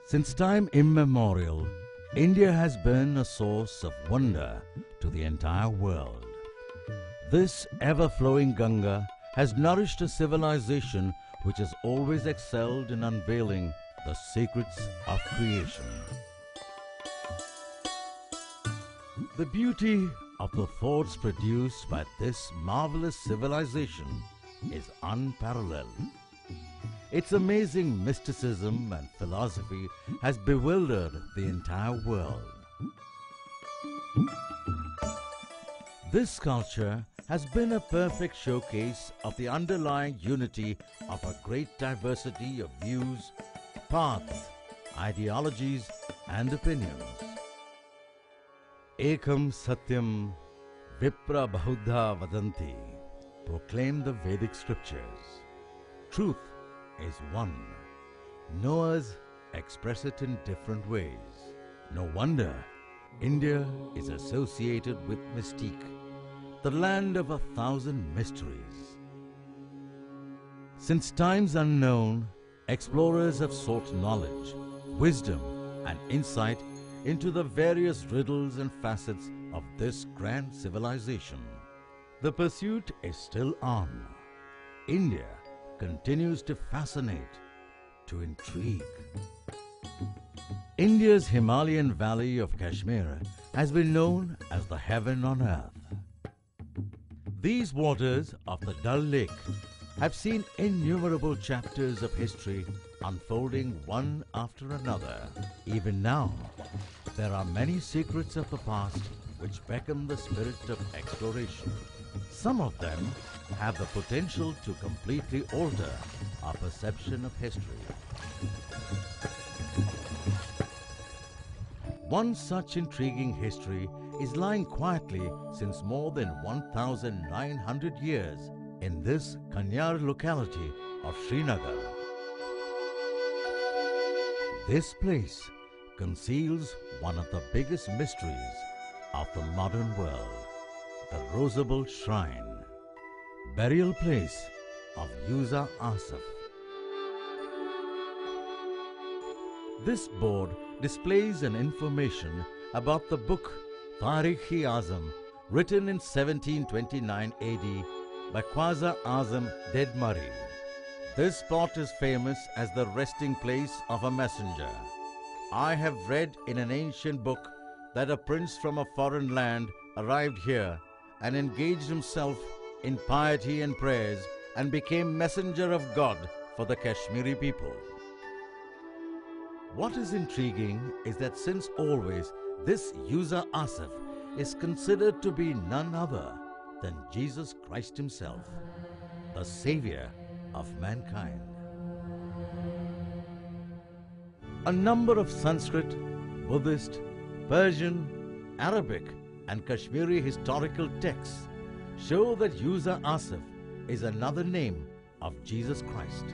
Since time immemorial, India has been a source of wonder to the entire world. This ever-flowing Ganga has nourished a civilization which has always excelled in unveiling the secrets of creation. The beauty of the thoughts produced by this marvelous civilization is unparalleled. Its amazing mysticism and philosophy has bewildered the entire world. This culture has been a perfect showcase of the underlying unity of a great diversity of views, paths, ideologies and opinions. Ekam Satyam Vipra Bahudha Vadanti proclaim the Vedic scriptures. Truth is one. Knowers express it in different ways. No wonder India is associated with mystique, the land of 1,000 mysteries. Since times unknown, explorers have sought knowledge, wisdom and insight into the various riddles and facets of this grand civilization. The pursuit is still on. India continues to fascinate, to intrigue. India's Himalayan valley of Kashmir has been known as the heaven on earth. These waters of the Dal Lake have seen innumerable chapters of history unfolding one after another. Even now, there are many secrets of the past which beckon the spirit of exploration. Some of them have the potential to completely alter our perception of history. One such intriguing history is lying quietly since more than 1,900 years in this Kanyar locality of Srinagar. This place conceals one of the biggest mysteries of the modern world, the Rosable Shrine, burial place of Yuza Asif. This board displays an information about the book Tarikh-i-Azam, written in 1729 AD by Khwaja Azam Dedmari. This spot is famous as the resting place of a messenger. I have read in an ancient book that a prince from a foreign land arrived here and engaged himself in piety and prayers and became messenger of God for the Kashmiri people. What is intriguing is that since always this Yuza Asif is considered to be none other than Jesus Christ himself, the savior of mankind. A number of Sanskrit, Buddhist, Persian, Arabic and Kashmiri historical texts show that Yuza Asif is another name of Jesus Christ.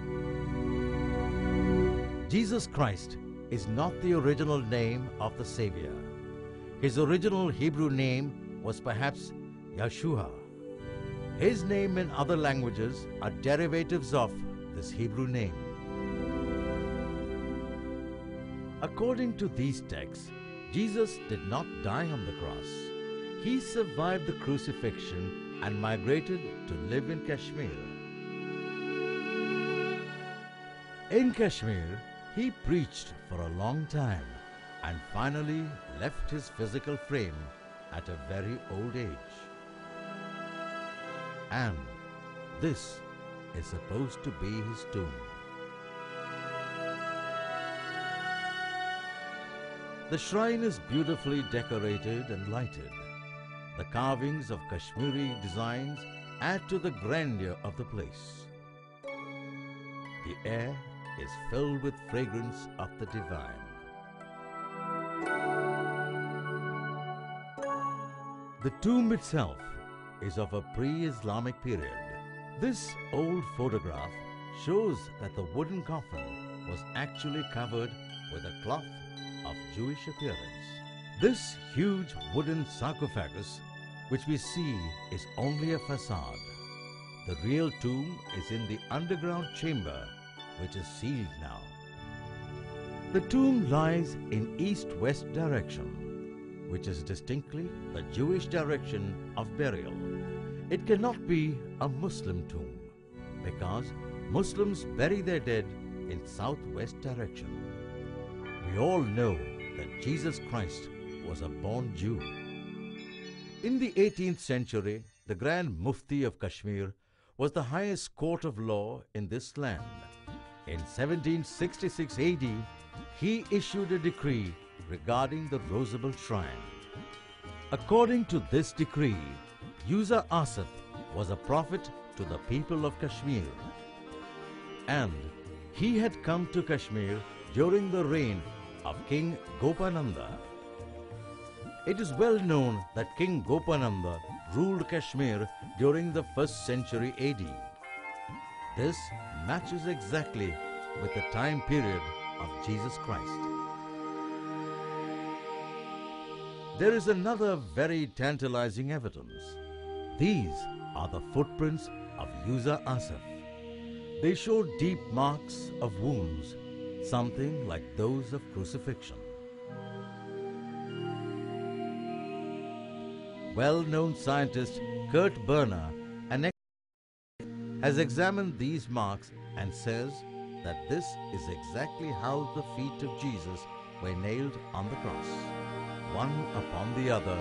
Jesus Christ is not the original name of the Savior. His original Hebrew name was perhaps Yeshua. His name in other languages are derivatives of this Hebrew name. According to these texts, Jesus did not die on the cross. He survived the crucifixion and migrated to live in Kashmir. In Kashmir, he preached for a long time and finally left his physical frame at a very old age. And this is supposed to be his tomb. The shrine is beautifully decorated and lighted. The carvings of Kashmiri designs add to the grandeur of the place. The air is filled with fragrance of the divine. The tomb itself is of a pre-Islamic period. This old photograph shows that the wooden coffin was actually covered with a cloth of Jewish appearance. This huge wooden sarcophagus, which we see, is only a facade. The real tomb is in the underground chamber, which is sealed now. The tomb lies in east-west direction, which is distinctly the Jewish direction of burial. It cannot be a Muslim tomb because Muslims bury their dead in southwest direction. We all know that Jesus Christ was a born Jew. In the 18th century, the Grand Mufti of Kashmir was the highest court of law in this land. In 1766 AD, he issued a decree regarding the Rosable Shrine. According to this decree, User Asif was a prophet to the people of Kashmir, and he had come to Kashmir during the reign of King Gopananda. It is well known that King Gopananda ruled Kashmir during the 1st century AD. This matches exactly with the time period of Jesus Christ. There is another very tantalizing evidence. These are the footprints of User Asif. They show deep marks of wounds, something like those of crucifixion. Well-known scientist Kurt Berner, an expert, has examined these marks and says that this is exactly how the feet of Jesus were nailed on the cross, one upon the other,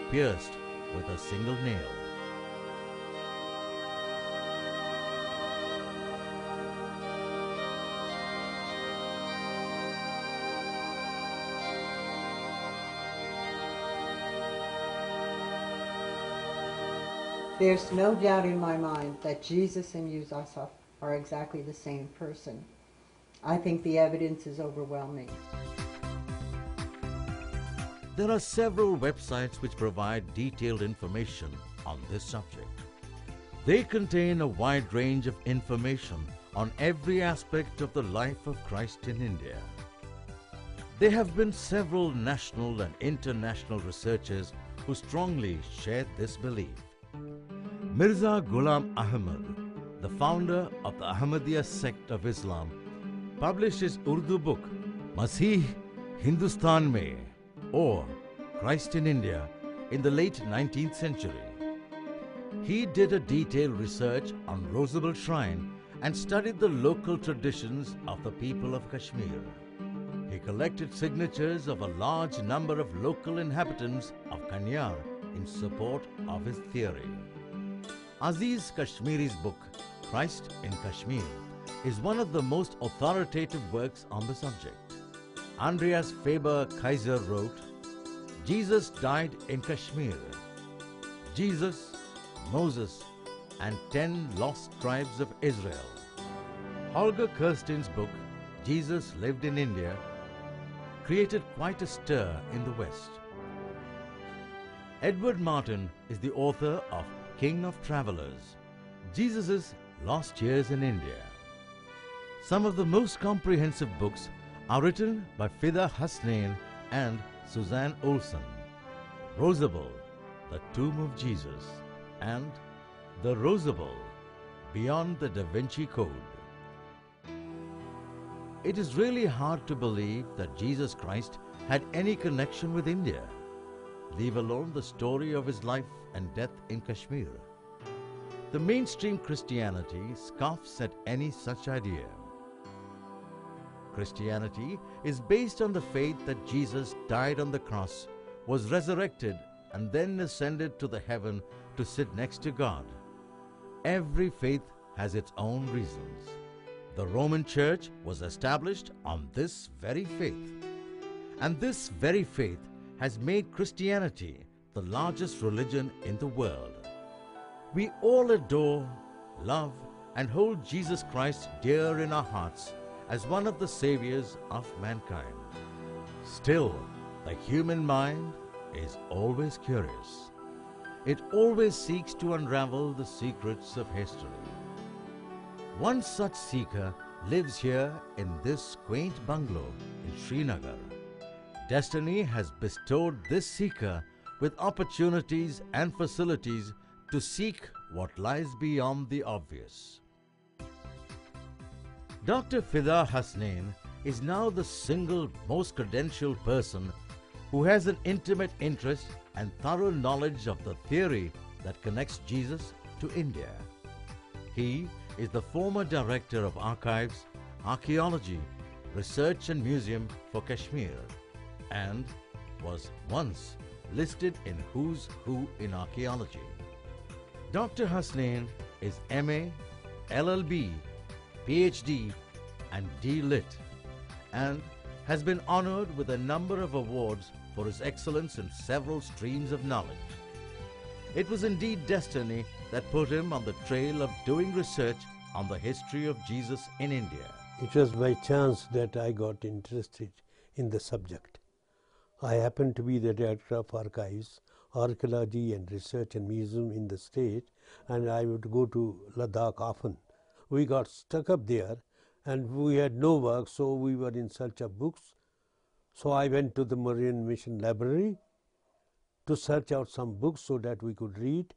pierced with a single nail. There's no doubt in my mind that Jesus and User Asif are exactly the same person. I think the evidence is overwhelming. There are several websites which provide detailed information on this subject. They contain a wide range of information on every aspect of the life of Christ in India. There have been several national and international researchers who strongly share this belief. Mirza Ghulam Ahmad, the founder of the Ahmadiyya sect of Islam, published his Urdu book, Masih Hindustan Mein, or Christ in India, in the late 19th century. He did a detailed research on Rosable Shrine and studied the local traditions of the people of Kashmir. He collected signatures of a large number of local inhabitants of Kanyar in support of his theory. Aziz Kashmiri's book, Christ in Kashmir, is one of the most authoritative works on the subject. Andreas Faber-Kaiser wrote, Jesus died in Kashmir. Jesus, Moses, and 10 lost tribes of Israel. Holger Kirstein's book, Jesus Lived in India, created quite a stir in the West. Edward Martin is the author of King of Travelers, Jesus' Lost Years in India. Some of the most comprehensive books are written by Fida Hasnain and Suzanne Olsen. Rosable, The Tomb of Jesus, and The Rosable, Beyond the Da Vinci Code. It is really hard to believe that Jesus Christ had any connection with India, leave alone the story of his life and death in Kashmir. The mainstream Christianity scoffs at any such idea. Christianity is based on the faith that Jesus died on the cross, was resurrected, and then ascended to the heaven to sit next to God. Every faith has its own reasons. The Roman Church was established on this very faith. And this very faith has made Christianity the largest religion in the world. We all adore, love, and hold Jesus Christ dear in our hearts as one of the saviors of mankind. Still, the human mind is always curious. It always seeks to unravel the secrets of history. One such seeker lives here in this quaint bungalow in Srinagar. Destiny has bestowed this seeker with opportunities and facilities to seek what lies beyond the obvious. Dr. Fida Hasnain is now the single most credentialed person who has an intimate interest and thorough knowledge of the theory that connects Jesus to India. He is the former Director of Archives, Archaeology, Research and Museum for Kashmir and was once listed in Who's Who in Archaeology. Dr. Hasnain is MA, LLB, PhD and D.Lit and has been honored with a number of awards for his excellence in several streams of knowledge. It was indeed destiny that put him on the trail of doing research on the history of Jesus in India. It was by chance that I got interested in the subject. I happened to be the Director of Archives, Archaeology and Research and Museum in the state, and I would go to Ladakh often. We got stuck up there and we had no work, so we were in search of books. So I went to the Mauryan Mission Library to search out some books so that we could read.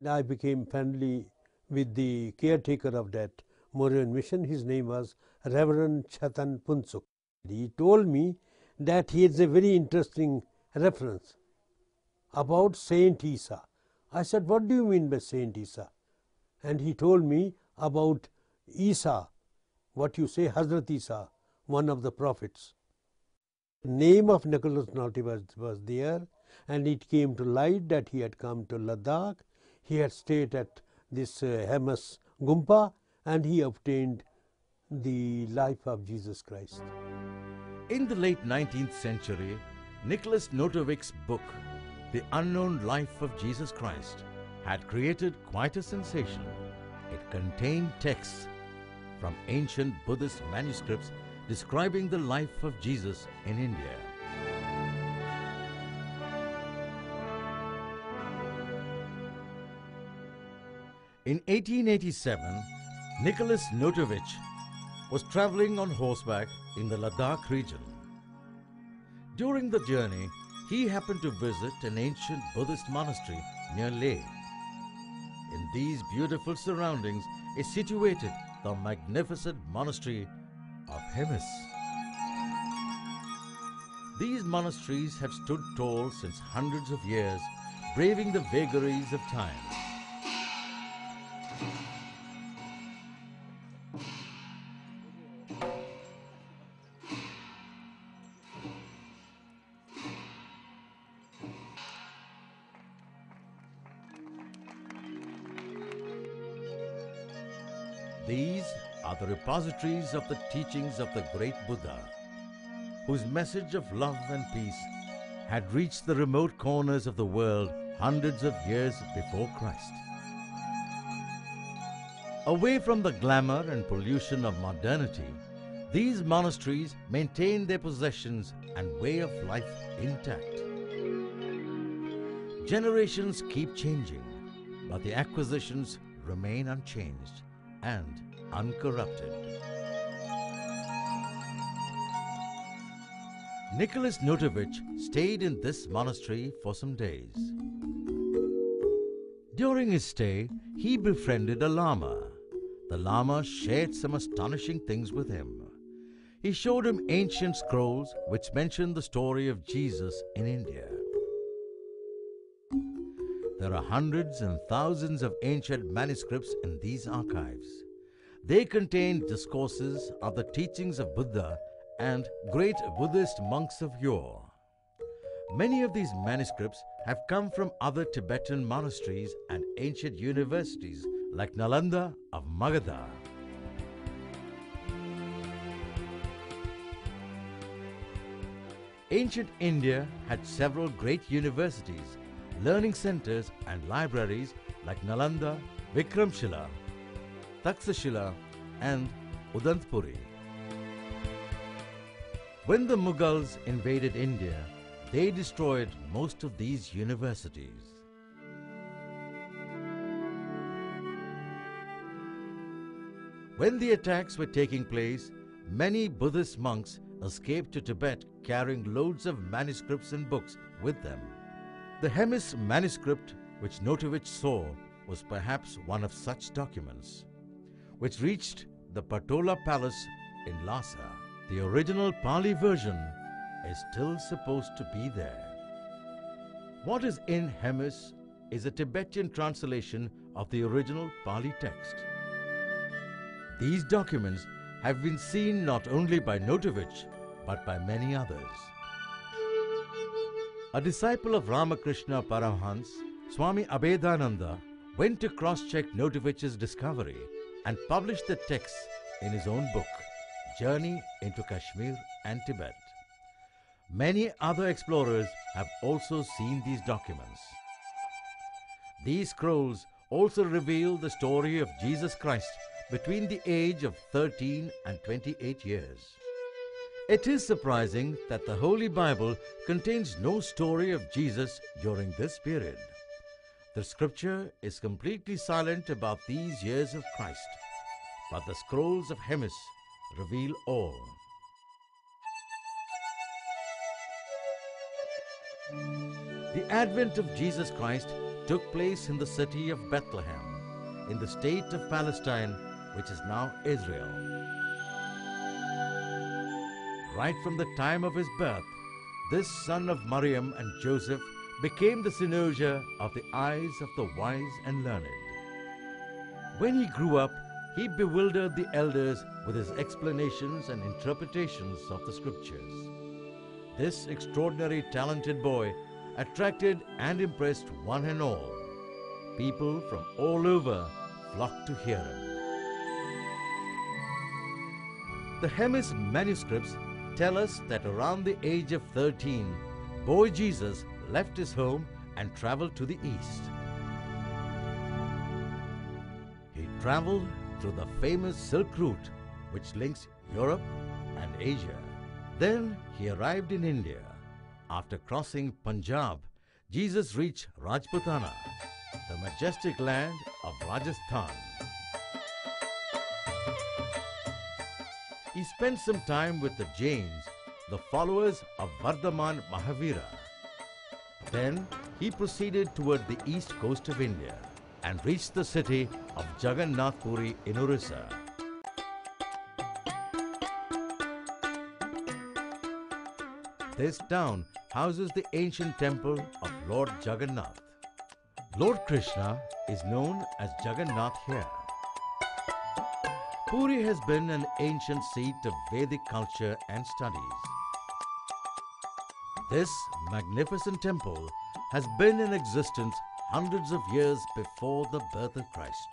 I became friendly with the caretaker of that Mauryan Mission. His name was Reverend Chatan Punsuk. He told me that he has a very interesting reference about Saint Isa. I said, what do you mean by Saint Isa? And he told me about Isa, what you say, Hazrat Isa, one of the prophets. The name of Nicholas Naughty was there, and it came to light that he had come to Ladakh. He had stayed at this Hemas Gumpa, and he obtained the life of Jesus Christ. In the late 19th century, Nicholas Notovich's book, The Unknown Life of Jesus Christ, had created quite a sensation. It contained texts from ancient Buddhist manuscripts describing the life of Jesus in India. In 1887, Nicholas Notovich was traveling on horseback in the Ladakh region. During the journey, he happened to visit an ancient Buddhist monastery near Leh. In these beautiful surroundings is situated the magnificent monastery of Hemis. These monasteries have stood tall since hundreds of years, braving the vagaries of time. These are the repositories of the teachings of the great Buddha, whose message of love and peace had reached the remote corners of the world hundreds of years before Christ. Away from the glamour and pollution of modernity, these monasteries maintain their possessions and way of life intact. Generations keep changing, but the acquisitions remain unchanged and uncorrupted. Nicholas Notovich stayed in this monastery for some days. During his stay, he befriended a Lama. The Lama shared some astonishing things with him. He showed him ancient scrolls which mention the story of Jesus in India. There are hundreds and thousands of ancient manuscripts in these archives. They contain discourses of the teachings of Buddha and great Buddhist monks of yore. Many of these manuscripts have come from other Tibetan monasteries and ancient universities like Nalanda of Magadha. Ancient India had several great universities, learning centers and libraries like Nalanda, Vikramshila, Taksashila and Udantpuri. When the Mughals invaded India, they destroyed most of these universities. When the attacks were taking place, many Buddhist monks escaped to Tibet carrying loads of manuscripts and books with them. The Hemis manuscript which Notovich saw was perhaps one of such documents, which reached the Patola Palace in Lhasa. The original Pali version is still supposed to be there. What is in Hemis is a Tibetan translation of the original Pali text. These documents have been seen not only by Notovich but by many others. A disciple of Ramakrishna Paramhans, Swami Abhedananda, went to cross-check Notovich's discovery and published the text in his own book, Journey into Kashmir and Tibet. Many other explorers have also seen these documents. These scrolls also reveal the story of Jesus Christ between the age of 13 and 28 years. It is surprising that the Holy Bible contains no story of Jesus during this period. The scripture is completely silent about these years of Christ, but the scrolls of Hemis reveal all. The advent of Jesus Christ took place in the city of Bethlehem, in the state of Palestine, which is now Israel. Right from the time of his birth, this son of Maryam and Joseph became the cynosure of the eyes of the wise and learned. When he grew up, he bewildered the elders with his explanations and interpretations of the scriptures. This extraordinary talented boy attracted and impressed one and all. People from all over flocked to hear him. The Hemis manuscripts tell us that around the age of 13, boy Jesus left his home and traveled to the east. He traveled through the famous Silk Route, which links Europe and Asia. Then he arrived in India. After crossing Punjab, Jesus reached Rajputana, the majestic land of Rajasthan. He spent some time with the Jains, the followers of Vardhaman Mahavira. Then he proceeded toward the east coast of India and reached the city of Jagannath Puri in Orissa. This town houses the ancient temple of Lord Jagannath. Lord Krishna is known as Jagannath here. Puri has been an ancient seat of Vedic culture and studies. This magnificent temple has been in existence hundreds of years before the birth of Christ.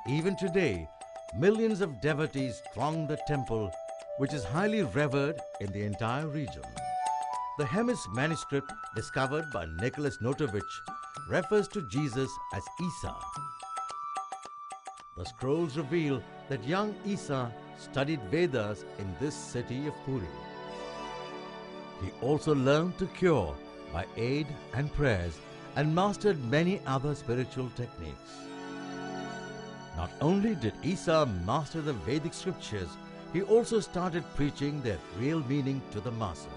Even today, millions of devotees throng the temple, which is highly revered in the entire region. The Hemis manuscript discovered by Nicholas Notovich refers to Jesus as Isa. The scrolls reveal that young Isa studied Vedas in this city of Puri. He also learned to cure by aid and prayers and mastered many other spiritual techniques. Not only did Isa master the Vedic scriptures, he also started preaching their real meaning to the masses.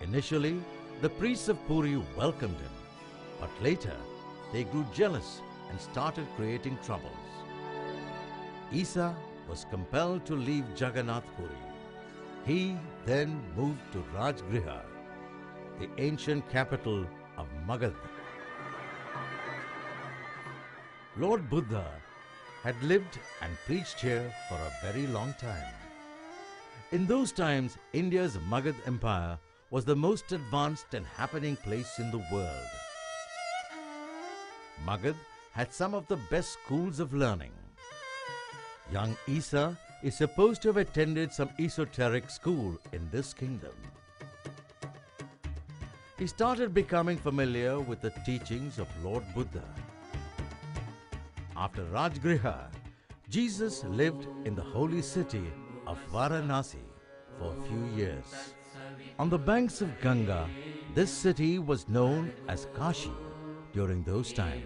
Initially, the priests of Puri welcomed him, but later they grew jealous and started creating troubles. Isa was compelled to leave Jagannath Puri. He then moved to Rajgriha, the ancient capital of Magad. Lord Buddha had lived and preached here for a very long time. In those times, India's Magad Empire was the most advanced and happening place in the world. Magad had some of the best schools of learning. Young Isa is supposed to have attended some esoteric school in this kingdom. He started becoming familiar with the teachings of Lord Buddha. After Rajgriha, Jesus lived in the holy city of Varanasi for a few years. On the banks of Ganga, this city was known as Kashi during those times.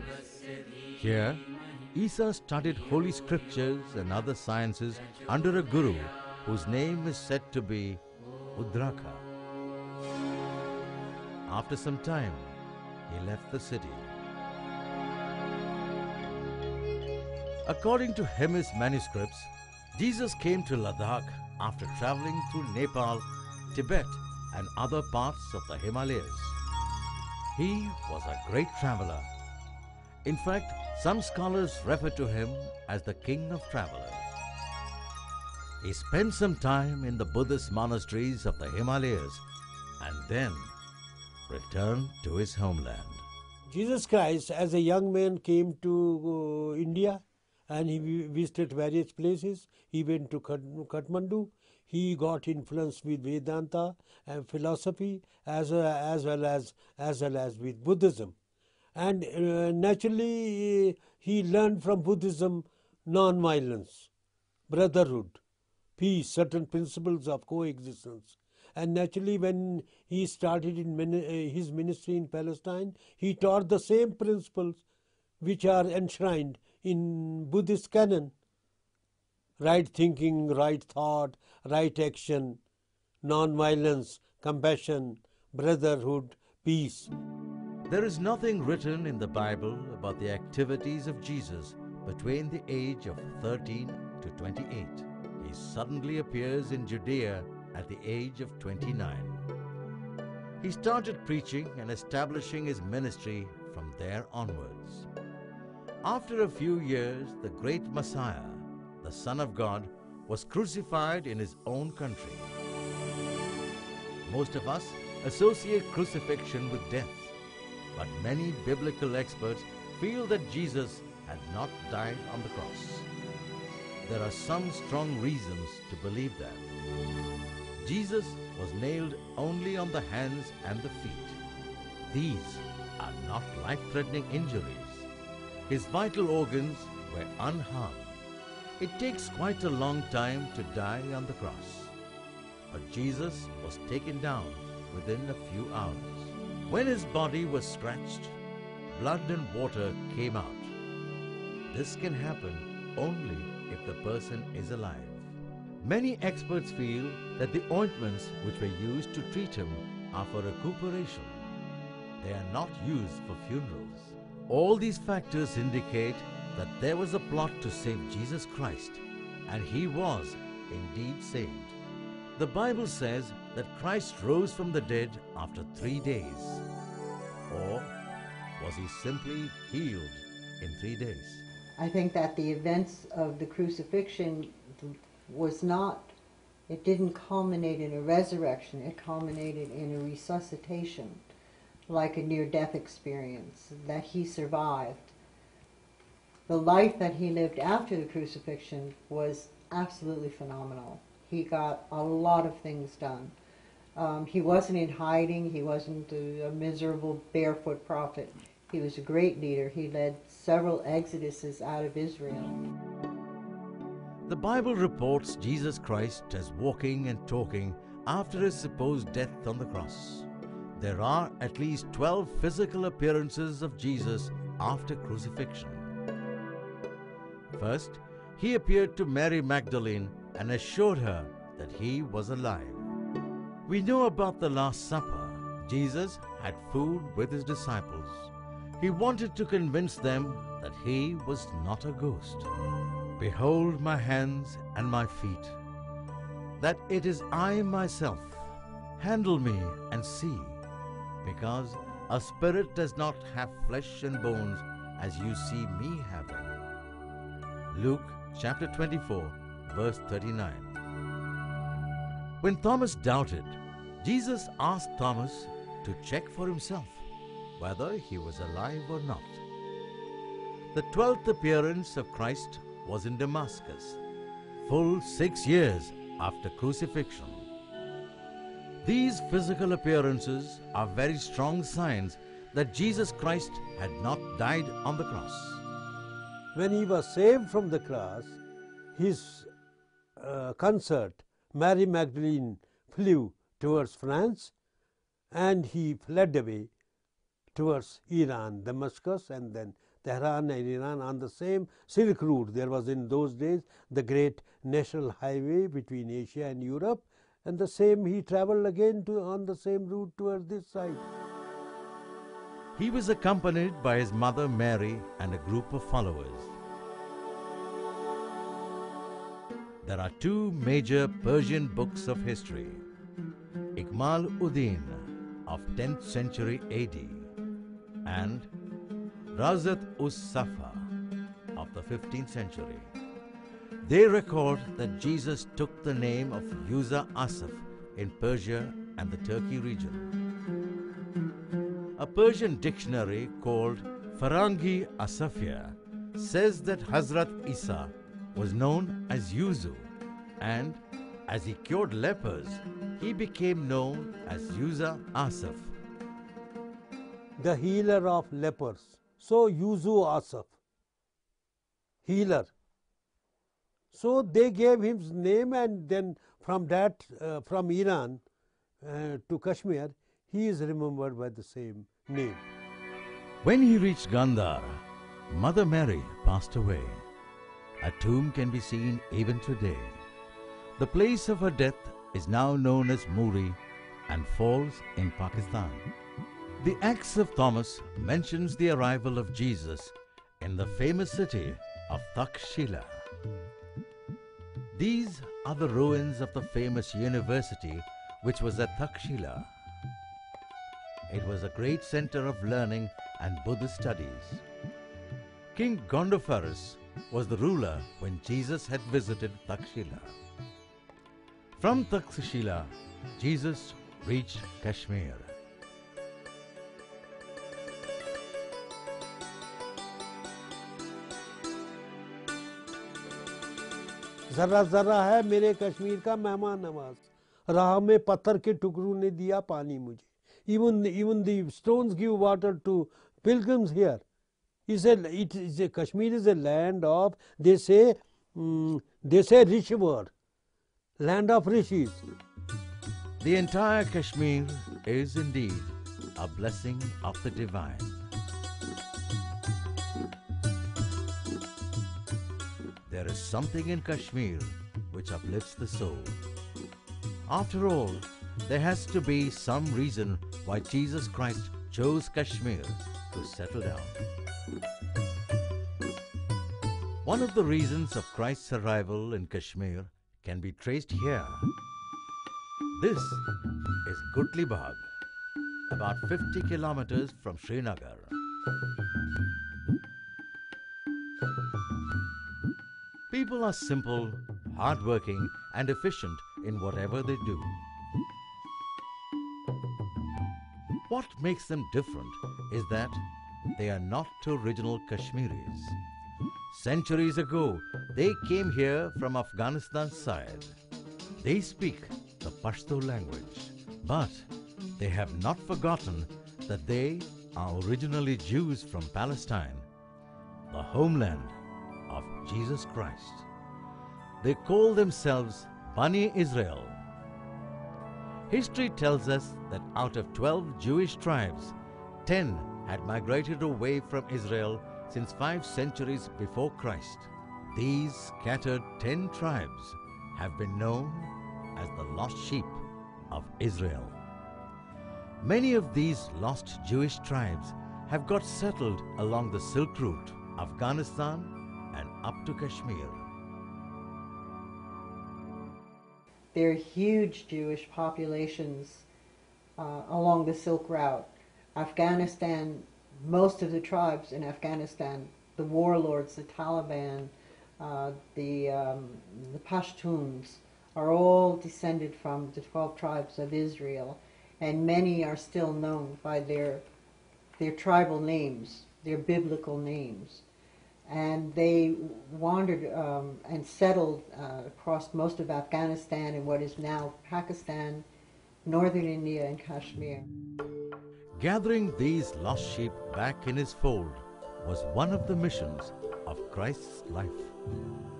Here, Isa studied holy scriptures and other sciences under a guru whose name is said to be Udraka. After some time, he left the city. According to Hemis manuscripts, Jesus came to Ladakh after traveling through Nepal, Tibet, and other parts of the Himalayas. He was a great traveler. In fact, some scholars refer to him as the king of travelers. He spent some time in the Buddhist monasteries of the Himalayas and then returned to his homeland. Jesus Christ, as a young man, came to India and he visited various places. He went to Kathmandu. He got influence with Vedanta and philosophy as well as with Buddhism. And naturally, he learned from Buddhism non-violence, brotherhood, peace, certain principles of coexistence. And naturally, when he started his ministry in Palestine, he taught the same principles which are enshrined in Buddhist canon: right thinking, right thought, right action, non-violence, compassion, brotherhood, peace. There is nothing written in the Bible about the activities of Jesus between the age of 13 to 28. He suddenly appears in Judea at the age of 29. He started preaching and establishing his ministry from there onwards. After a few years, the great Messiah, the Son of God, was crucified in his own country. Most of us associate crucifixion with death, but many biblical experts feel that Jesus had not died on the cross. There are some strong reasons to believe that. Jesus was nailed only on the hands and the feet. These are not life-threatening injuries. His vital organs were unharmed. It takes quite a long time to die on the cross. But Jesus was taken down within a few hours. When his body was scratched, blood and water came out. This can happen only if the person is alive. Many experts feel that the ointments which were used to treat him are for recuperation. They are not used for funerals. All these factors indicate that there was a plot to save Jesus Christ, and he was indeed saved. The Bible says that Christ rose from the dead after 3 days. Or was he simply healed in 3 days? I think that the events of the crucifixion it didn't culminate in a resurrection, it culminated in a resuscitation, like a near-death experience, that he survived. The life that he lived after the crucifixion was absolutely phenomenal. He got a lot of things done. He wasn't in hiding, he wasn't a miserable barefoot prophet. He was a great leader. He led several exoduses out of Israel. The Bible reports Jesus Christ as walking and talking after his supposed death on the cross. There are at least 12 physical appearances of Jesus after crucifixion. First, he appeared to Mary Magdalene and assured her that he was alive. We know about the Last Supper. Jesus had food with his disciples. He wanted to convince them that he was not a ghost. Behold my hands and my feet, that it is I myself. Handle me and see, because a spirit does not have flesh and bones as you see me having. Luke chapter 24, verse 39. When Thomas doubted, Jesus asked Thomas to check for himself whether he was alive or not. The 12th appearance of Christ was in Damascus, full 6 years after crucifixion. These physical appearances are very strong signs that Jesus Christ had not died on the cross. When he was saved from the cross, his consort, Mary Magdalene, flew towards France, and he fled away towards Iran, Damascus, and then Tehran and Iran on the same Silk Route. There was in those days the great national highway between Asia and Europe, and the same he traveled again on the same route towards this side. He was accompanied by his mother Mary and a group of followers. there are two major Persian books of history, Ikmal-ud-Din of 10th century AD and Rawzat-us-Safa of the 15th century. They record that Jesus took the name of Yuza Asaf in Persia and the Turkey region. A Persian dictionary called Farangi Asafia says that Hazrat Isa was known as Yuzu, and as he cured lepers, he became known as Yuza Asaf, the healer of lepers. So Yuzu Asaf, healer. So they gave him his name, and then from that, from Iran to Kashmir, he is remembered by the same name. When he reached Gandhar, Mother Mary passed away. A tomb can be seen even today. The place of her death is now known as Muri and falls in Pakistan. The Acts of Thomas mentions the arrival of Jesus in the famous city of Takshila. These are the ruins of the famous university which was at Takshila. It was a great center of learning and Buddhist studies. King Gondophares was the ruler when Jesus had visited Takshila. From Takshila, Jesus reached Kashmir. जरा जरा है मेरे कश्मीर का मेहमान नवाज, राह में पत्थर के टुकड़ों ने दिया पानी मुझे. Even the stones give water to pilgrims here. Kashmir is a land of, they say rich word, land of riches. The entire Kashmir is indeed a blessing of the divine. There is something in Kashmir which uplifts the soul. After all, there has to be some reason why Jesus Christ chose Kashmir to settle down. One of the reasons of Christ's arrival in Kashmir can be traced here. This is Gutli Bagh, about 50 kilometers from Srinagar. People are simple, hardworking, and efficient in whatever they do. What makes them different is that they are not original Kashmiris. Centuries ago, they came here from Afghanistan's side. They speak the Pashto language, but they have not forgotten that they are originally Jews from Palestine, the homeland of Jesus Christ. They call themselves Bani Israel. History tells us that out of 12 Jewish tribes, 10 had migrated away from Israel since 5 centuries before Christ. These scattered 10 tribes have been known as the lost sheep of Israel. Many of these lost Jewish tribes have got settled along the Silk Route, Afghanistan, and up to Kashmir. There are huge Jewish populations along the Silk Route. Afghanistan, most of the tribes in Afghanistan, the warlords, the Taliban, the Pashtuns, are all descended from the 12 tribes of Israel, and many are still known by their tribal names, their biblical names. And they wandered and settled across most of Afghanistan and what is now Pakistan, northern India, and Kashmir. Gathering these lost sheep back in his fold was one of the missions of Christ's life.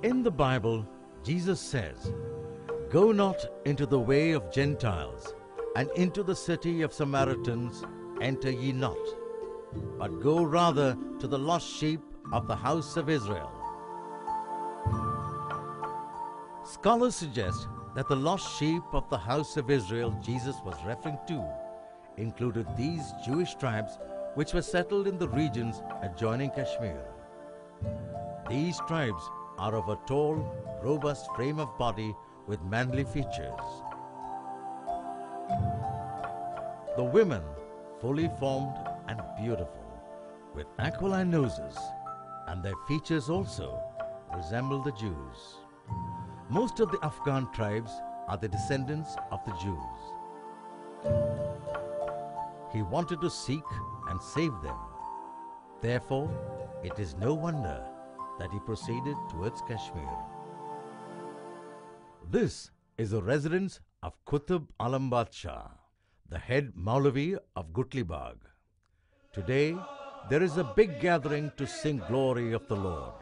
In the Bible, Jesus says, "Go not into the way of Gentiles, and into the city of Samaritans enter ye not, but go rather to the lost sheep of the house of Israel." Scholars suggest that the lost sheep of the house of Israel Jesus was referring to included these Jewish tribes which were settled in the regions adjoining Kashmir. These tribes are of a tall, robust frame of body with manly features. The women, fully formed and beautiful, with aquiline noses, and their features also resemble the Jews. Most of the Afghan tribes are the descendants of the Jews. He wanted to seek and save them. Therefore, it is no wonder that he proceeded towards Kashmir. This is the residence of Qutb Alam Badshah, the head Maulavi of Gutlibagh. Today, there is a big gathering to sing glory of the Lord.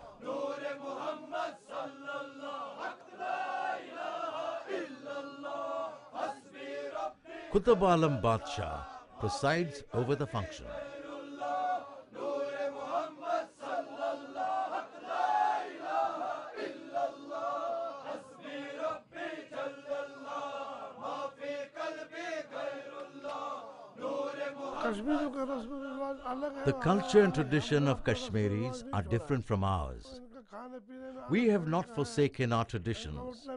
Qutb Alam Badshah presides over the function. The culture and tradition of Kashmiris are different from ours. We have not forsaken our traditions.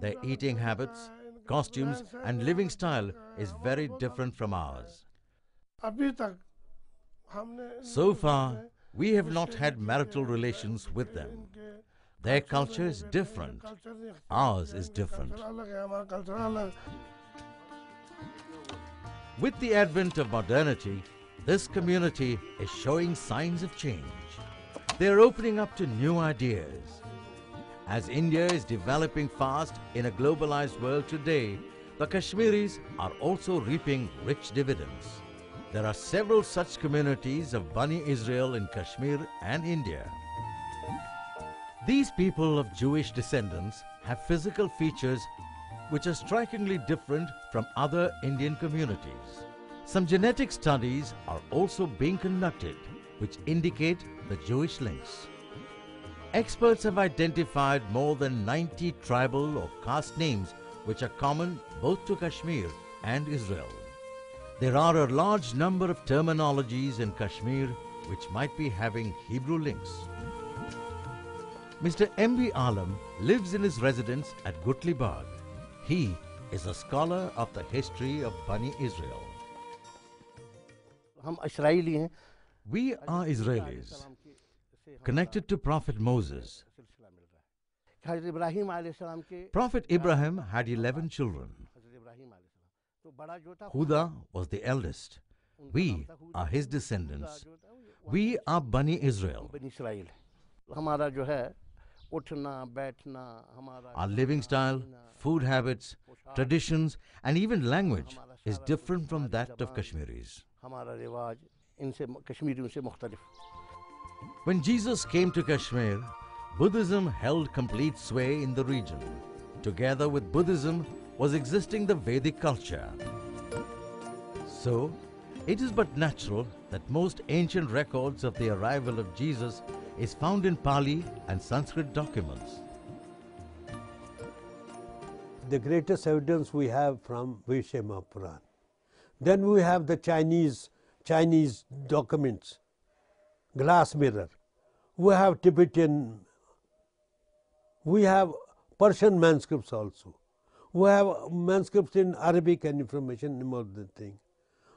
Their eating habits, costumes and living style is very different from ours. So far, we have not had marital relations with them. Their culture is different. Ours is different. With the advent of modernity, this community is showing signs of change. They are opening up to new ideas. As India is developing fast in a globalized world today, the Kashmiris are also reaping rich dividends. There are several such communities of Bani Israel in Kashmir and India. These people of Jewish descendants have physical features which are strikingly different from other Indian communities. Some genetic studies are also being conducted which indicate the Jewish links. Experts have identified more than 90 tribal or caste names which are common both to Kashmir and Israel. There are a large number of terminologies in Kashmir which might be having Hebrew links. Mr. M.B. Alam lives in his residence at Gutlibagh. He is a scholar of the history of Bani Israel. We are Israelis, connected to Prophet Moses. Prophet Ibrahim had 11 children. Huda was the eldest. We are his descendants. We are Bani Israel. Our living style, food habits, traditions and even language is different from that of Kashmiris. When Jesus came to Kashmir, Buddhism held complete sway in the region. Together with Buddhism was existing the Vedic culture. So, it is but natural that most ancient records of the arrival of Jesus is found in Pali and Sanskrit documents. The greatest evidence we have from Vaishya Mahapuran. Then we have the Chinese documents, glass mirror. We have Tibetan, we have Persian manuscripts also. We have manuscripts in Arabic and information about the thing.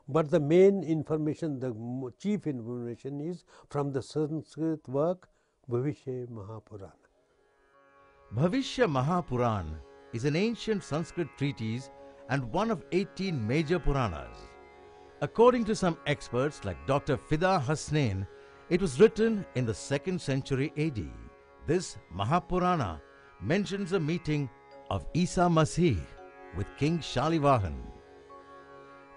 But the main information, the chief information is from the Sanskrit work, Bhavishya Mahapurana. Bhavishya Mahapuran is an ancient Sanskrit treatise and one of 18 major Puranas. According to some experts like Dr. Fida Hasnain, it was written in the 2nd century AD. This Mahapurana mentions a meeting of Isa Masih with King Shalivahan.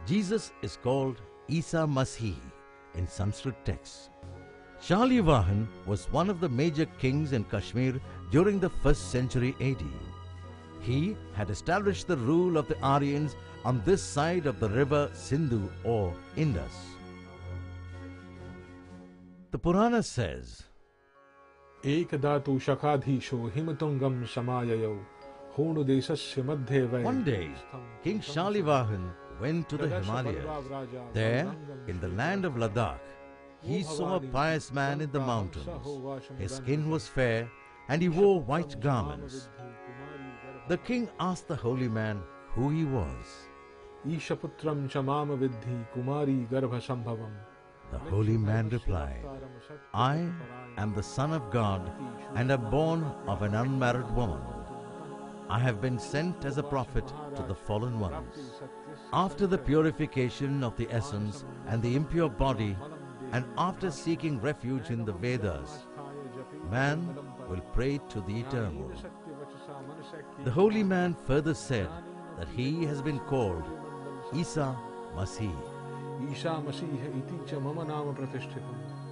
Jesus is called Isa Masih in Sanskrit texts. Shalivahan was one of the major kings in Kashmir during the 1st century AD. He had established the rule of the Aryans on this side of the river Sindhu or Indus. The Purana says, Ekadatu shakadhisho himatungam shamayayo honu desasya madhe. One day, King Shalivahan went to the Himalayas. There, in the land of Ladakh, he saw a pious man in the mountains. His skin was fair and he wore white garments. The king asked the holy man who he was. Ishaputram chamama vidhi kumari garbha sambhavam. The holy man replied, I am the Son of God and am born of an unmarried woman. I have been sent as a prophet to the fallen ones. After the purification of the essence and the impure body, and after seeking refuge in the Vedas, man will pray to the Eternal. The holy man further said that he has been called Isa Masih.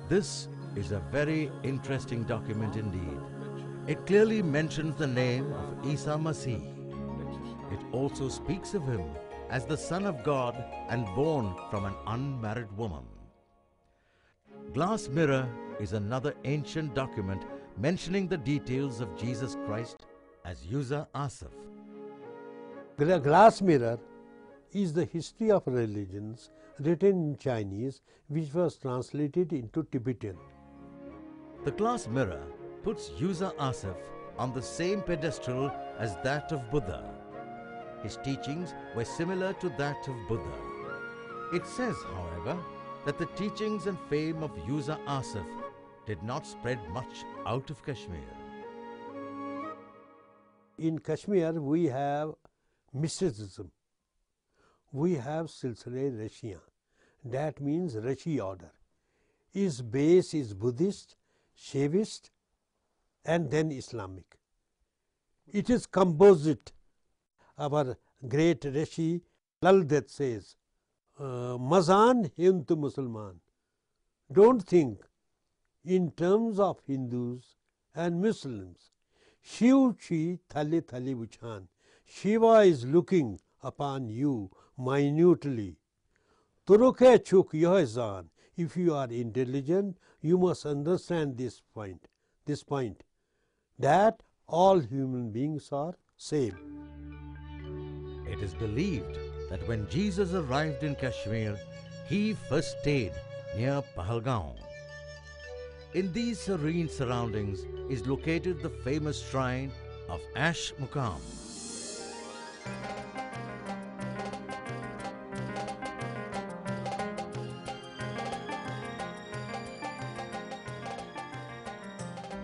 This is a very interesting document indeed. It clearly mentions the name of Isa Masih. It also speaks of him as the Son of God and born from an unmarried woman. Glass mirror is another ancient document mentioning the details of Jesus Christ as User Asaf. The glass mirror is the history of religions written in Chinese, which was translated into Tibetan. The glass mirror puts User Asaf on the same pedestal as that of Buddha. His teachings were similar to that of Buddha. It says, however, that the teachings and fame of User Asaf did not spread much out of Kashmir. In Kashmir, we have mysticism. We have Silsile-e-Rashiyan. That means Rashi order. Its base is Buddhist, Shaivist, and then Islamic. It is composite. Our great Rashi Laldet says, Mazan Hindu Musalman. Don't think in terms of Hindus and Muslims. Shiv Chi Thali Thali Vuchan. Shiva is looking upon you minutely. Turukhe Chuk Yohezan. If you are intelligent, you must understand this point, that all human beings are same. It is believed that when Jesus arrived in Kashmir, he first stayed near Pahalgaon. In these serene surroundings is located the famous shrine of Ash Muqam.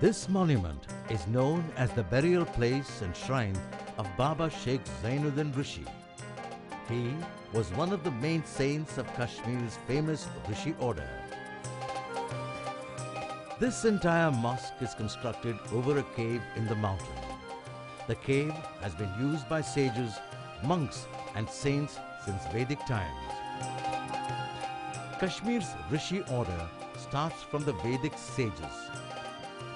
This monument is known as the burial place and shrine of Baba Sheikh Zainuddin Rishi. He was one of the main saints of Kashmir's famous Rishi order. This entire mosque is constructed over a cave in the mountain. The cave has been used by sages, monks and saints since Vedic times. Kashmir's Rishi order starts from the Vedic sages.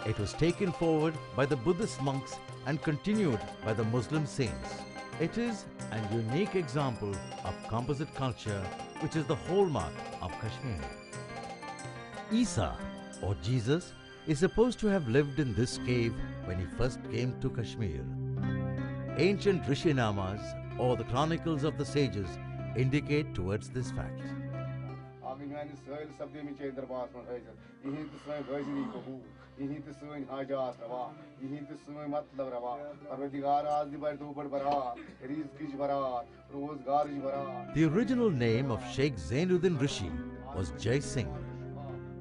It was taken forward by the Buddhist monks and continued by the Muslim saints. It is a unique example of composite culture which is the hallmark of Kashmir. Isa, or Jesus, is supposed to have lived in this cave when he first came to Kashmir. Ancient Rishinamas, or the chronicles of the sages, indicate towards this fact. The original name of Sheikh Zainuddin Rishi was Jai Singh.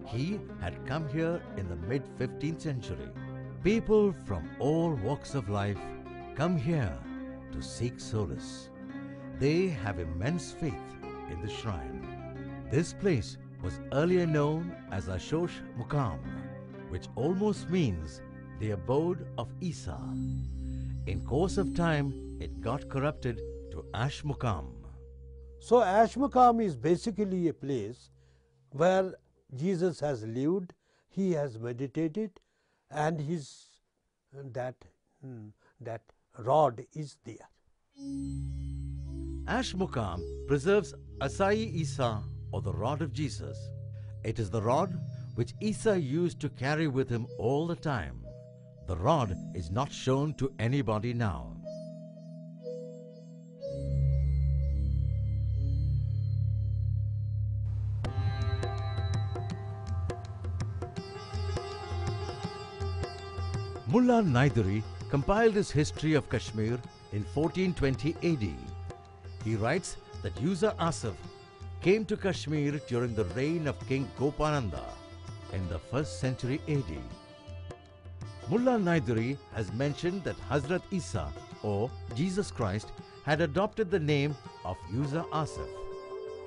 He had come here in the mid-15th century. People from all walks of life come here to seek solace. They have immense faith in the shrine. This place was earlier known as Ashosh Muqam, which almost means the abode of Isa. In course of time, it got corrupted to Ash Muqam. So Ash Muqam is basically a place where Jesus has lived, he has meditated, and that rod is there. Ash Muqam preserves Asai Isa, or the rod of Jesus. It is the rod which Isa used to carry with him all the time. The rod is not shown to anybody now. Mullah Naidari compiled his history of Kashmir in 1420 AD. He writes that Yuza Asif came to Kashmir during the reign of King Gopananda in the 1st century AD. Mullah Naidari has mentioned that Hazrat Isa, or Jesus Christ, had adopted the name of Yuza Asif.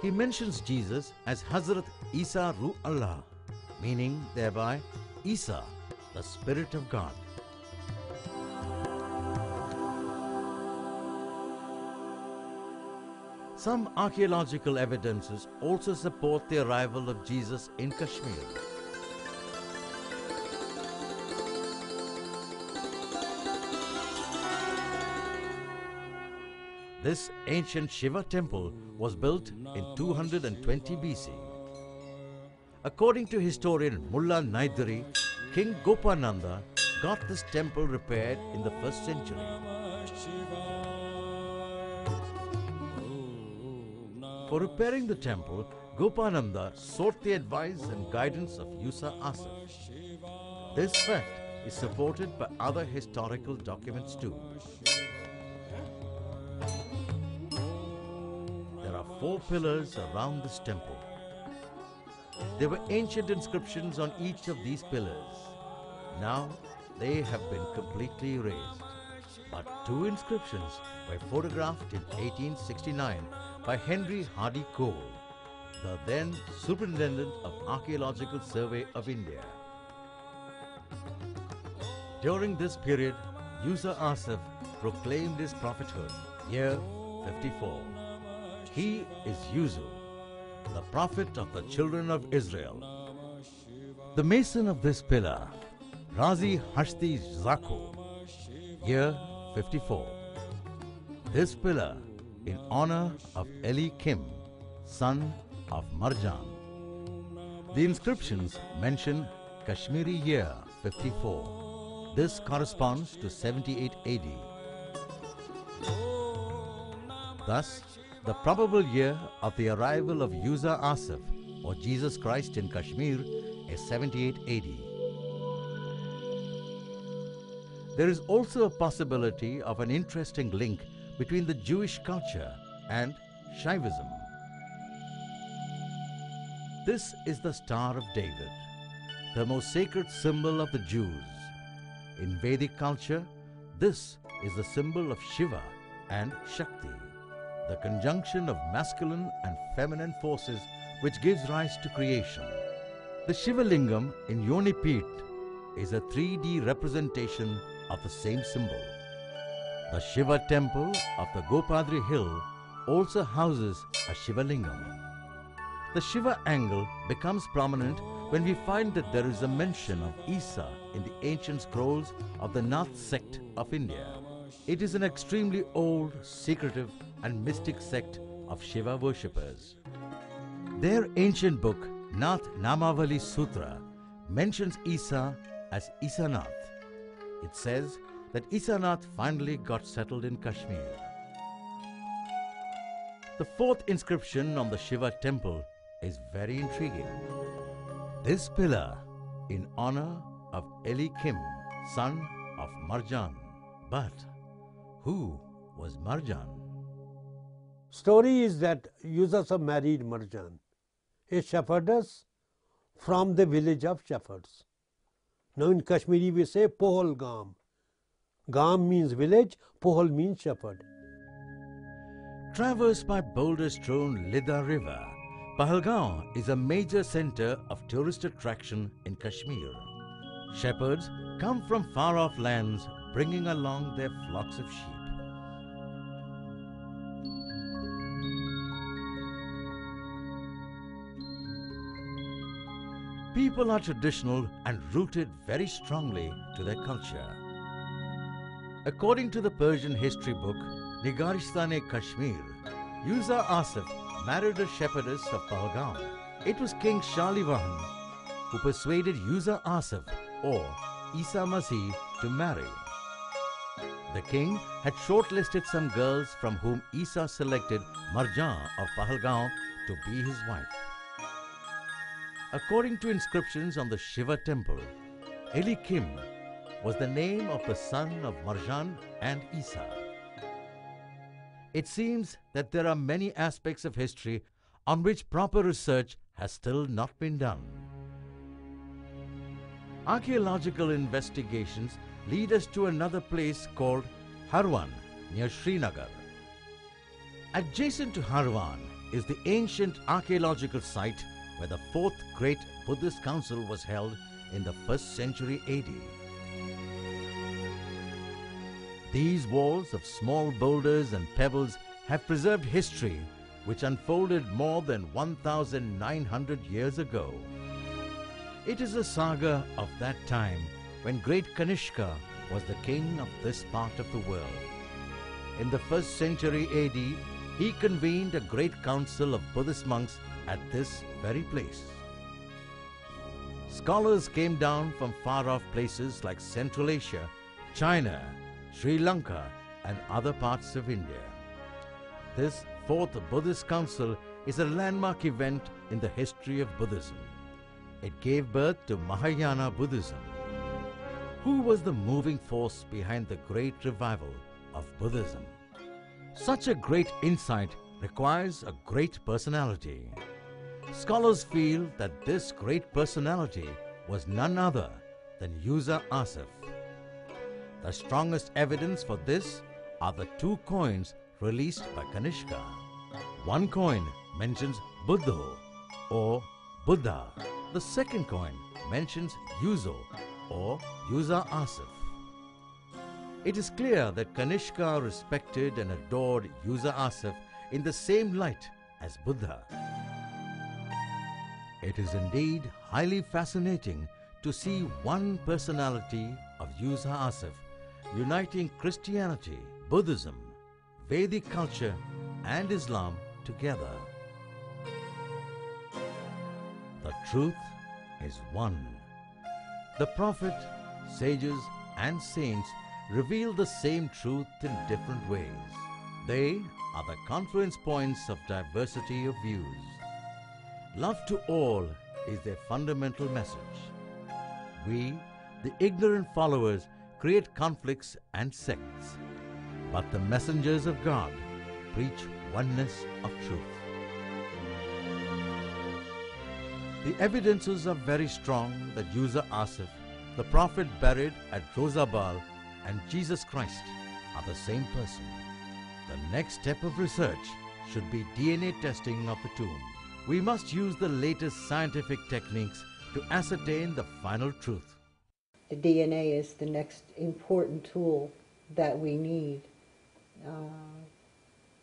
He mentions Jesus as Hazrat Isa Ruh Allah, meaning thereby Isa, the Spirit of God. Some archaeological evidences also support the arrival of Jesus in Kashmir. This ancient Shiva temple was built in 220 BC. According to historian Mullah Naidari, King Gopananda got this temple repaired in the 1st century. For repairing the temple, Gopananda sought the advice and guidance of Yuza Asif. This fact is supported by other historical documents too. There are 4 pillars around this temple. There were ancient inscriptions on each of these pillars. Now they have been completely erased. But 2 inscriptions were photographed in 1869 by Henry Hardy Cole, the then Superintendent of Archaeological Survey of India. During this period, Yuza Asif proclaimed his prophethood, year 54. He is Yuzu, the prophet of the children of Israel. The mason of this pillar, Razi Hashti Zako, year 54. This pillar in honor of Eli Kim, son of Marjan. The inscriptions mention Kashmiri year 54. This corresponds to 78 AD. Thus, the probable year of the arrival of Yuza Asif, or Jesus Christ in Kashmir, is 78 AD. There is also a possibility of an interesting link between the Jewish culture and Shaivism. This is the Star of David, the most sacred symbol of the Jews. In Vedic culture, this is the symbol of Shiva and Shakti, the conjunction of masculine and feminine forces which gives rise to creation. The Shiva Lingam in Yonipit is a 3D representation of the same symbol. The Shiva temple of the Gopadri hill also houses a Shiva Lingam. The Shiva angle becomes prominent when we find that there is a mention of Isa in the ancient scrolls of the Nath sect of India. It is an extremely old, secretive and mystic sect of Shiva worshippers. Their ancient book, Nath Namavali Sutra, mentions Isa as Isanath. It says that Isanath finally got settled in Kashmir. The 4th inscription on the Shiva temple is very intriguing. This pillar in honor of Eli Kim, son of Marjan. But who was Marjan? Story is that Yusuf married Marjan, a shepherdess from the village of shepherds. Now in Kashmiri we say Pohol Gam. Gam means village, Pohol means shepherd. Traversed by boulder-strewn Lidha River, Pahalgaon is a major center of tourist attraction in Kashmir. Shepherds come from far-off lands bringing along their flocks of sheep. People are traditional and rooted very strongly to their culture. According to the Persian history book Nigaristan-e-Kashmir, Yuza Asif married a shepherdess of Pahalgaon. It was King Shalivan who persuaded Yuza Asif, or Isa Masih, to marry. The king had shortlisted some girls from whom Isa selected Marjan of Pahalgaon to be his wife. According to inscriptions on the Shiva temple, Eli Kim, was the name of the son of Marjan and Isa. It seems that there are many aspects of history on which proper research has still not been done. Archaeological investigations lead us to another place called Harwan near Srinagar. Adjacent to Harwan is the ancient archaeological site where the fourth great Buddhist council was held in the 1st century AD. These walls of small boulders and pebbles have preserved history which unfolded more than 1,900 years ago. It is a saga of that time when great Kanishka was the king of this part of the world. In the 1st century AD, he convened a great council of Buddhist monks at this very place. Scholars came down from far-off places like Central Asia, China, Sri Lanka and other parts of India. This fourth Buddhist council is a landmark event in the history of Buddhism. It gave birth to Mahayana Buddhism. Who was the moving force behind the great revival of Buddhism? Such a great insight requires a great personality. Scholars feel that this great personality was none other than Yuza Asif. The strongest evidence for this are the 2 coins released by Kanishka. One coin mentions Buddho or Buddha. The second coin mentions Yuzo or Yuza Asif. It is clear that Kanishka respected and adored Yuza Asif in the same light as Buddha. It is indeed highly fascinating to see one personality of Yuza Asif uniting Christianity, Buddhism, Vedic culture and Islam together. The truth is one. The prophet, sages and saints reveal the same truth in different ways. They are the confluence points of diversity of views. Love to all is their fundamental message. We, the ignorant followers, create conflicts and sects, but the messengers of God preach oneness of truth. The evidences are very strong that Yuza Asif, the prophet buried at Rosabal, and Jesus Christ are the same person. The next step of research should be DNA testing of the tomb. We must use the latest scientific techniques to ascertain the final truth. The DNA is the next important tool that we need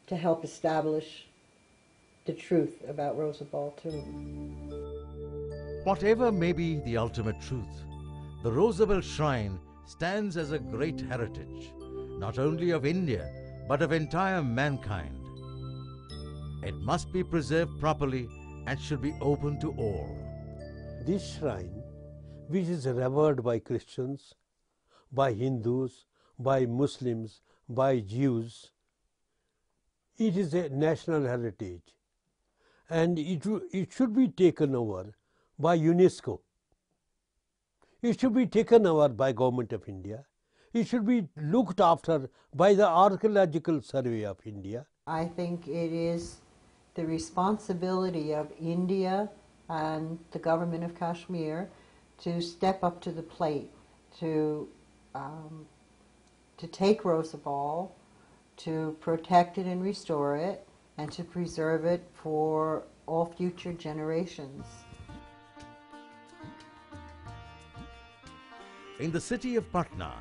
to help establish the truth about Rosabal tomb. Whatever may be the ultimate truth, the Rosabal Shrine stands as a great heritage, not only of India, but of entire mankind. It must be preserved properly and should be open to all. This shrine, which is revered by Christians, by Hindus, by Muslims, by Jews, it is a national heritage and it should be taken over by UNESCO. It should be taken over by Government of India. It should be looked after by the Archaeological Survey of India. I think it is the responsibility of India and the government of Kashmir to step up to the plate, to take Rosabal, to protect it and restore it, and to preserve it for all future generations. In the city of Patna,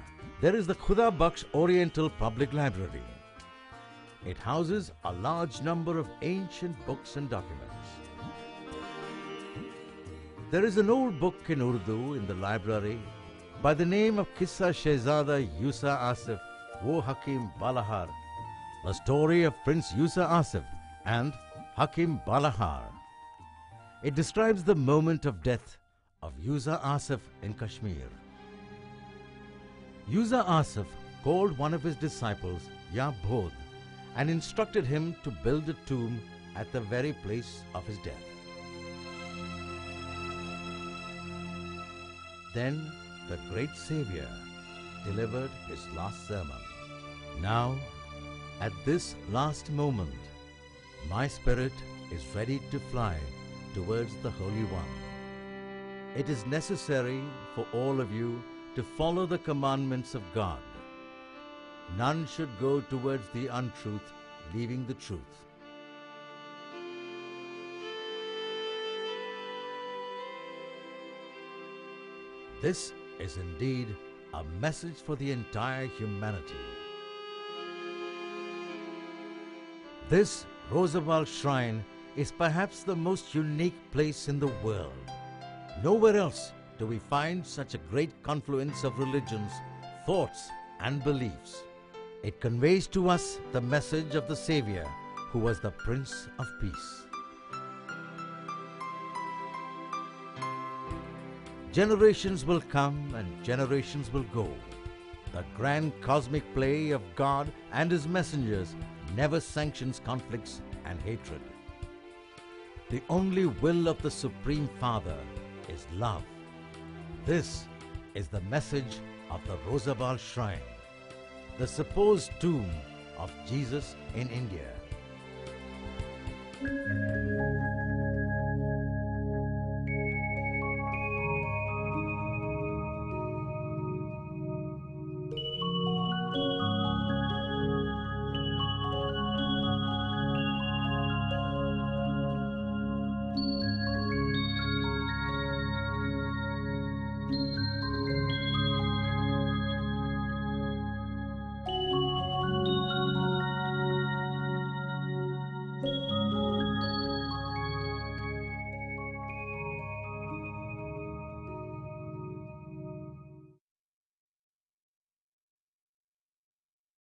there is the Khuda Bakhsh Oriental Public Library. It houses a large number of ancient books and documents. There is an old book in Urdu in the library by the name of Kissa Shehzada Yusa Asif Wo Hakim Balahar, the story of Prince Yusa Asif and Hakim Balahar. It describes the moment of death of Yusa Asif in Kashmir. Yusa Asif called one of his disciples Ya Bodh and instructed him to build a tomb at the very place of his death. Then the great Savior, delivered his last sermon. Now, at this last moment, my spirit is ready to fly towards the Holy One. It is necessary for all of you to follow the commandments of God. None should go towards the untruth, leaving the truth. This is indeed a message for the entire humanity. This Rosabal Shrine is perhaps the most unique place in the world. Nowhere else do we find such a great confluence of religions, thoughts, and beliefs. It conveys to us the message of the Savior, who was the Prince of Peace. Generations will come and generations will go. The grand cosmic play of God and His messengers never sanctions conflicts and hatred. The only will of the Supreme Father is love. This is the message of the Rosabal Shrine, the supposed tomb of Jesus in India.